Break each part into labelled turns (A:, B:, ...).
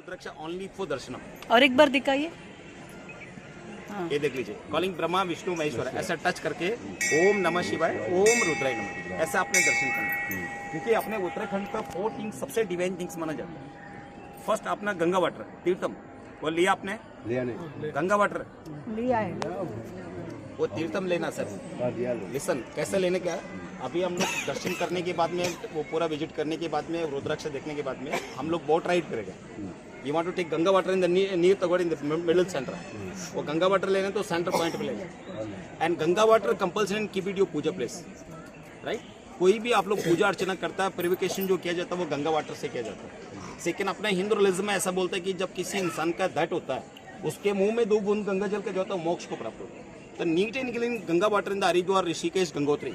A: Rudraksha only for दर्शनम।
B: और एक बार दिखाइए।
A: ये देख लीजिए, कॉलिंग ब्रह्मा विष्णु महेश्वर, ऐसा टच करके ओम नमः शिवाय, ओम रुद्राय नमः, ऐसा आपने दर्शन करना। क्योंकि अपने उत्तराखंड का 4 थिंग्स सबसे डिवाइन थिंग्स माना जाता है। फर्स्ट अपना गंगा वाटर तीर्थम, वो लिया आपने? लिया नहीं। गंगा वाटर
B: लिया है,
A: वो तीर्थम लेना सर। लिसन, कैसे लेने का? अभी हम लोग दर्शन करने के बाद में, वो पूरा विजिट करने के बाद में, रुद्राक्ष देखने के बाद में हम लोग बोट राइड करेंगे। You want to take Ganga water in the near तगड़ इन द मिडिल सेंटर। वो गंगा वाटर लेना तो सेंटर पॉइंट पे लेना। And Ganga water compulsory keep it your puja place, right? कोई भी आप लोग पूजा अर्चना करता है, प्यूरिफिकेशन जो किया जाता है वो गंगा वाटर से किया जाता है। सेकेंड, अपना हिंदू रिलीजन में ऐसा बोलता है कि जब किसी इंसान का डेथ होता है, उसके मुंह में 2 बूंद गंगा जल का जो होता है मोक्ष को प्राप्त होता है। तो neat and clean Ganga water in the Haridwar Rishikesh Gangotri.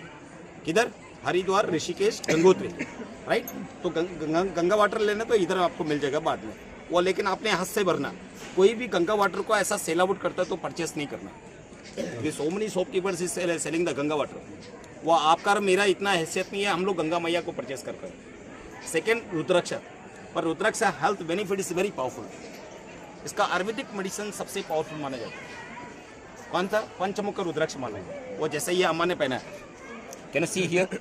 A: किधर? हरिद्वार ऋषिकेश गंगोत्री, राइट? तो गंगा वाटर लेना तो इधर आपको मिल जाएगा बाद में वो, लेकिन आपने हाथ से भरना। कोई भी गंगा वाटर को ऐसा सेल आउट करता है तो परचेस नहीं करना। So many shopkeepers is selling the Ganga water. वो आपका और मेरा इतना हैसियत नहीं है, हम लोग गंगा मैया को परचेस करते हैं। सेकेंड, रुद्राक्ष। पर rudraksha health benefit is very powerful. इसका आयुर्वेदिक मेडिसिन सबसे पावरफुल माना जाता है। कौन था? पंचमुख रुद्राक्ष माना है। वो जैसे ये अम्मा ने पहना है, can see here,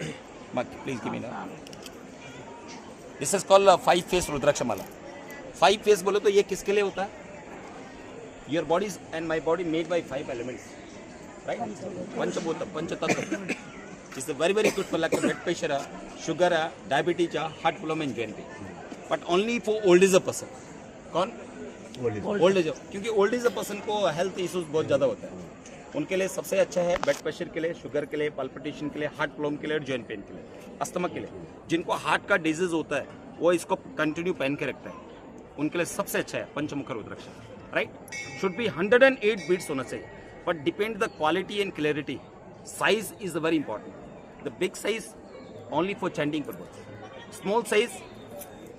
A: please give me ना। This is called 5 face rudraksha mala. 5 face बोले तो ये किसके लिए होता है? Your body and my body made by 5 elements, right? पंचभूत, पंचतत्व। It's very very good for like blood pressure, sugar, diabetes, heart problem and joint pain, but only for old age a person. कौन? Old age. क्योंकि old age a person को health issues बहुत ज़्यादा होता है। उनके लिए सबसे अच्छा है ब्लड प्रेशर के लिए, शुगर के लिए, पल्पिटेशन के लिए, हार्ट प्रॉब्लम के लिए और जॉइंट पेन के लिए, अस्थमा के लिए। जिनको हार्ट का डिजीज होता है वो इसको कंटिन्यू पहन के रखता है, उनके लिए सबसे अच्छा है पंचमुख rudraksha, right? Should be 108 beads होना चाहिए, but depend the quality and clarity. Size is very important. The big size only for chanting purpose, small size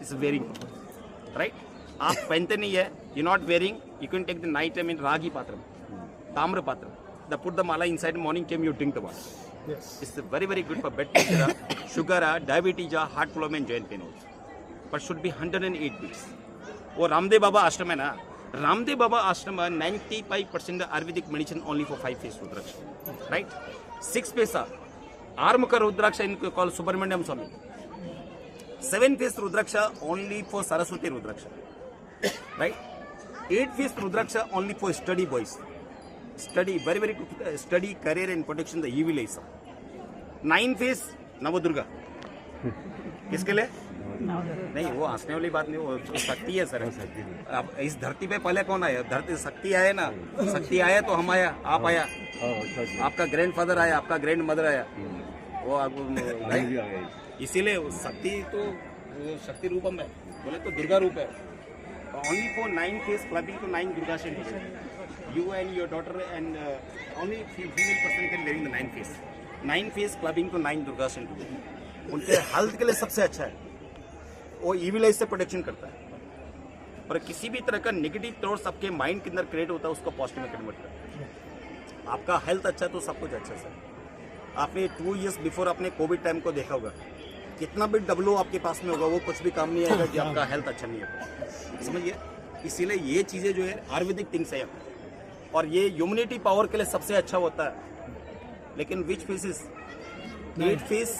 A: is very important, right? आप पहनते नहीं है, you not wearing, you can take the night time in रागी पात्र, ताम्र पात्र, the put the mala inside, morning time you drink the water. Yes. It's very very good for blood pressure, sugar, diabetes, heart problem and joint pain also. But should be 108 beats. वो रामदेव बाबा आश्रम है ना, रामदेव बाबा आश्रम 95% ayurvedic medicine only for 5 face rudraksha, right? 6 face आर्मुख रुद्राक्ष इनको call Subramanyam Swami. 7 face rudraksha only for Saraswati rudraksha, right? 8 face rudraksha only for study boys, study, very very good study, career and protection the evil eyes. 9 face Navdurga, किसके लिए? नहीं, वो हंसने वाली बात नहीं, वो शक्ति है सर। अब इस धरती पे पहले कौन आया? धरती शक्ति आया ना, शक्ति आया तो हम आया, आप आया, आपका ग्रैंडफादर आया, आपका ग्रैंड मदर आया, वो इसीलिए शक्ति तो शक्ति रूपम है, बोले तो दुर्गा रूप है। Only for 9 face clubbing to 9 Durga centre. You and your daughter and only female person can wearing the 9 face. 9 face clubbing to 9 Durga centre. उनके हेल्थ के लिए सबसे अच्छा है। वो इविल आइज से प्रोटेक्शन करता है। और किसी भी तरह का नेगेटिव थॉट्स आपके माइंड के अंदर क्रिएट होता है, उसको पॉजिटिव में कन्वर्ट करता है। आपका हेल्थ अच्छा है तो सब कुछ अच्छा सर। आपने 2 years बिफोर आपने कोविड टाइम को देखा होगा, कितना भी डब्लो आपके पास में होगा वो कुछ भी काम नहीं आएगा जब आपका हेल्थ अच्छा नहीं होगा, समझिए। इसीलिए ये चीज़ें जो है आयुर्वेदिक थिंग्स है, और ये ह्यूमनिटी पावर के लिए सबसे अच्छा होता है। लेकिन which face is 8 face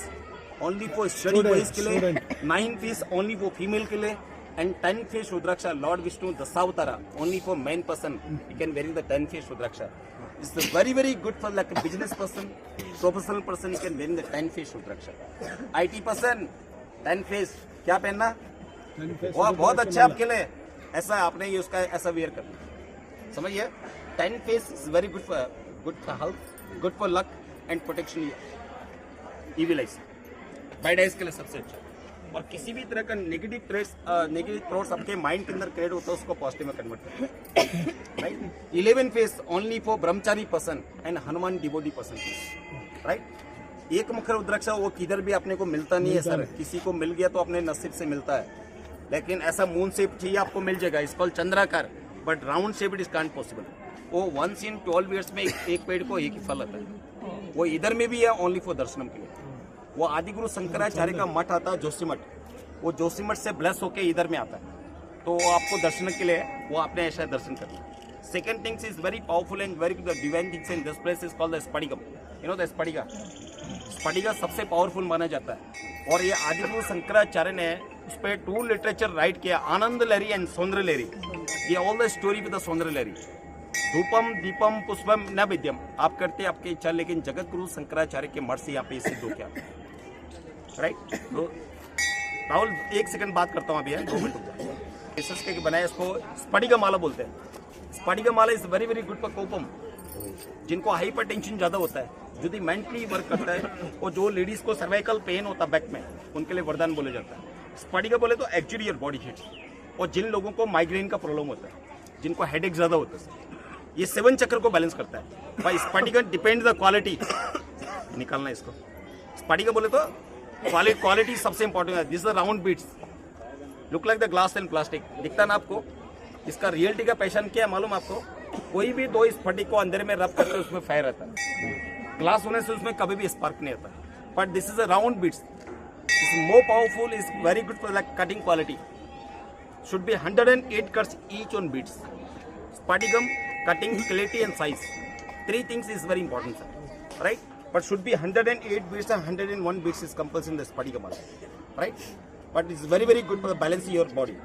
A: only for study boys के लिए, 9 फेस ओनली फॉर फीमेल के लिए, and 10 face rudraksha Lord Vishnu Dashavatara only for man person. You can wearing the 10 face rudraksha. It's very very good for like a business person, professional person, you can wearing the 10 face rudraksha. IT person 10 face क्या पहनना, वो बहुत अच्छा आपके लिए। ऐसा आपने ये उसका ऐसा वेयर करना, समझिए। 10 face is very good for health, good for luck and protection evil eyes, bad eyes के लिए सबसे अच्छा। और किसी भी तरह का नेगेटिव थॉट्स आपके माइंड के अंदर क्रिएट होता है, उसको पॉजिटिव में कन्वर्ट करते हैं, right? 11 face only for Brahmachari person and Hanuman devotee person, right? एक मुख रुद्राक्ष वो किधर भी अपने को मिलता नहीं है सर। किसी को मिल गया तो अपने नसीब से मिलता है, लेकिन ऐसा मून शेप चाहिए आपको मिल जाएगा। इस कॉल चंद्राकार, but round shape it is can't possible. वो 1 in 12 years में एक पेड़ को एक ही फल आता है। वो इधर में भी है ओनली फॉर दर्शनम के लिए। वो आदिगुरु शंकराचार्य का मठ आता है जोशी मठ, वो जोशी मठ से ब्लेस होके इधर में आता है। तो आपको दर्शन के लिए वो आपने ऐसा दर्शन करना। Second things is very powerful and very divine things in this place is called the स्फटिकम। यू नो द स्फटिका। स्फटिका सबसे पावरफुल माना जाता है और ये आदिगुरु शंकराचार्य ने उस पर 2 लिटरेचर राइट किया, आनंद लहरी एंड सौंदर्य लहरी। ये all the story with the सौंदर्य लहरी। धूपम दीपम पुष्पम न विद्यम, आप करते आपकी इच्छा, लेकिन जगत गुरु शंकराचार्य के मठ से यहाँ पे सिद्ध हो क्या, राइट। तो राहुल 1 सेकंड बात करता हूँ अभी, है 2 मिनट। रिसर्च के बनाया इसको स्फटिका माला बोलते हैं। स्फटिका माला is very very good for कोपम, जिनको हाइपर टेंशन ज्यादा होता है, यदि मेंटली वर्क करता है, और जो लेडीज को सर्वाइकल पेन होता है बैक में, उनके लिए वरदान बोला जाता है। स्फटिका बोले तो एक्चुअली योर बॉडी हीट, और जिन लोगों को माइग्रेन का प्रॉब्लम होता है, जिनको हेडेक ज्यादा होता है, ये 7 चक्र को बैलेंस करता है। By sphatika depend the quality, निकालना इसको। स्फटिका बोले तो क्वालिटी सबसे इंपॉर्टेंट है। This round beads look like the glass and plastic, दिखता ना आपको। इसका रियलिटी का पहचान क्या है मालूम आपको? कोई भी 2 स्फटिक को अंदर में रब करके उसमें फायर आता है। ग्लास होने से उसमें कभी भी स्पार्क नहीं आता, but this is a round beads, is more powerful, is very good for the cutting quality. Should be 108 cuts each on beads. Spaticum, cutting, clarity and size. 3 things is very important, sir. Right? But should be 108 beads and 101 beads is compulsory in the Spaticum also. Right? But it's very very good for the balance your body.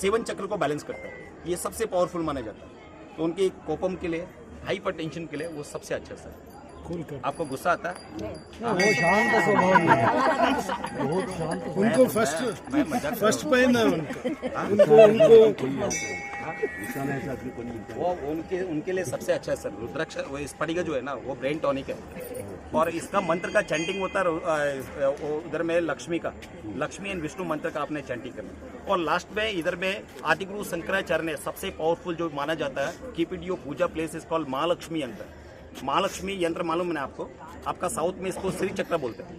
A: 7 चक्र को balance करता है, ये सबसे पावरफुल माना जाता है। तो उनके कोपम के लिए, हाइपर टेंशन के लिए वो सबसे अच्छा सर। आपको गुस्सा आता है?
C: वो शांत स्वभाव है, बहुत शांत। उनको फर्स्ट पहनना है उनको
A: वो उनके लिए सबसे अच्छा है सर। रुद्राक्ष वो स्फटिका जो है ना, वो ब्रेन टॉनिक है, और इसका मंत्र का चैंटिंग होता है उधर में लक्ष्मी एंड विष्णु मंत्र का आपने चैंटिंग करना। और लास्ट में इधर में आदिगुरु शंकराचार्य ने सबसे पावरफुल जो माना जाता है, keep it your puja place is called Mahalakshmi yantra. Mahalakshmi यंत्र मालूम है ना आपको? आपका साउथ में इसको श्री चक्र बोलते हैं,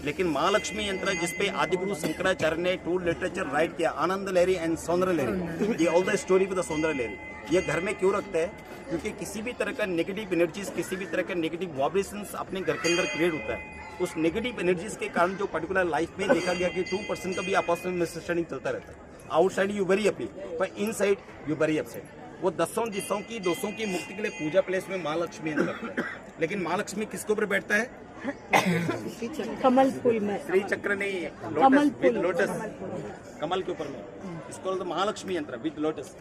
A: लेकिन महालक्ष्मी यंत्र जिसपे आदिगुरु शंकराचार्य ने 2 लिटरेचर राइट किया, आनंद लहरी एंड सौंदर्य लहरी। ये all the story with the सौंदर्य लहरी। ये घर में क्यों रखते हैं? क्योंकि किसी भी तरह का नेगेटिव एनर्जीज, किसी भी तरह का नेगेटिव वाइब्रेशंस अपने घर के अंदर क्रिएट होता है। उस नेगेटिव एनर्जीज के कारण जो पर्टिकुलर लाइफ में देखा गया कि 2% का भी आपस में मिसअंडरस्टैंडिंग चलता रहता है। आउटसाइड यू वेरी हैप्पी, पर इनसाइड यू वेरी अपसेट। वो 10 दिशाओं की, दोषों की मुक्ति के लिए पूजा प्लेस में महालक्ष्मी यंत्र रखते हैं। लेकिन महालक्ष्मी किसके ऊपर बैठता है?
B: कमल फूल में।
A: श्री चक्र नहीं,
B: कमल
A: लोटस विद लोटस, कमल के ऊपर में। इसको तो Mahalakshmi yantra with lotus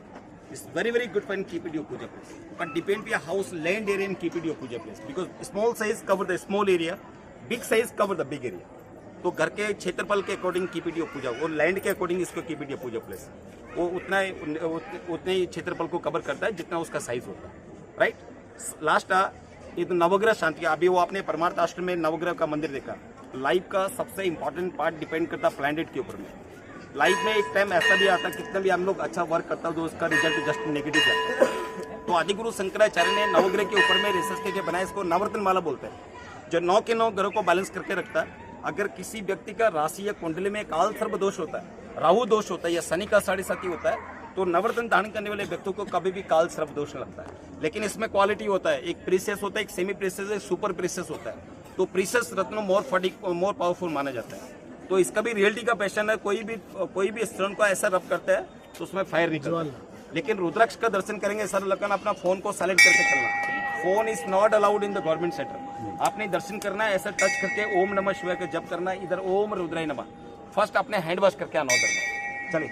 A: is very very good for keep it your puja place, but depend your house land area and keep it your puja place, because small size cover the small area, big size cover the big area. तो घर के क्षेत्रफल के according keep it your puja, और land के according इसको keep it your puja place. वो उतने ही क्षेत्रफल को कवर करता है जितना उसका साइज होता है, राइट। लास्ट ये तो नवग्रह शांति। अभी वो आपने परमार्थ आश्रम में नवग्रह का मंदिर देखा। लाइफ का सबसे इंपॉर्टेंट पार्ट डिपेंड करता है प्लैनेट के ऊपर में। लाइफ में एक टाइम ऐसा भी आता है, कितना भी हम लोग अच्छा वर्क करता है तो उसका रिजल्ट जस्ट नेगेटिव जाता है। तो आदिगुरु शंकराचार्य ने नवग्रह के ऊपर में रिसर्च करके बनाया, इसको नवरत्न माला बोलते हैं, जो 9 के 9 ग्रहों को बैलेंस करके रखता है। अगर किसी व्यक्ति का राशि या कुंडली में काल सर्प दोष होता है, राहु दोष होता है, या शनि का 7.5 होता है, तो नवरत्न धारण करने वाले व्यक्तियों को कभी भी काल सर्प दोष लगता है। लेकिन इसमें क्वालिटी होता है, एक प्रीशियस होता है, एक सेमी प्रीशियस, एक सुपर प्रीशियस होता है। तो प्रीशियस रत्न मोर पावरफुल माना जाता है। तो इसका भी रियलिटी का पैशन है। कोई भी स्टोन को ऐसा रब करता है तो उसमें फायर निकलता है। लेकिन रुद्राक्ष का दर्शन करेंगे सर, लगन अपना फोन को साइलेंट करके चलना। Phone is not allowed in the government sector. आपने दर्शन करना है, ऐसा टच करके ओम नमः शिवाय का जप करना है, इधर ओम रुद्राय नमः, फर्स्ट अपने हैंड वॉश करके आना उधर। चलिए।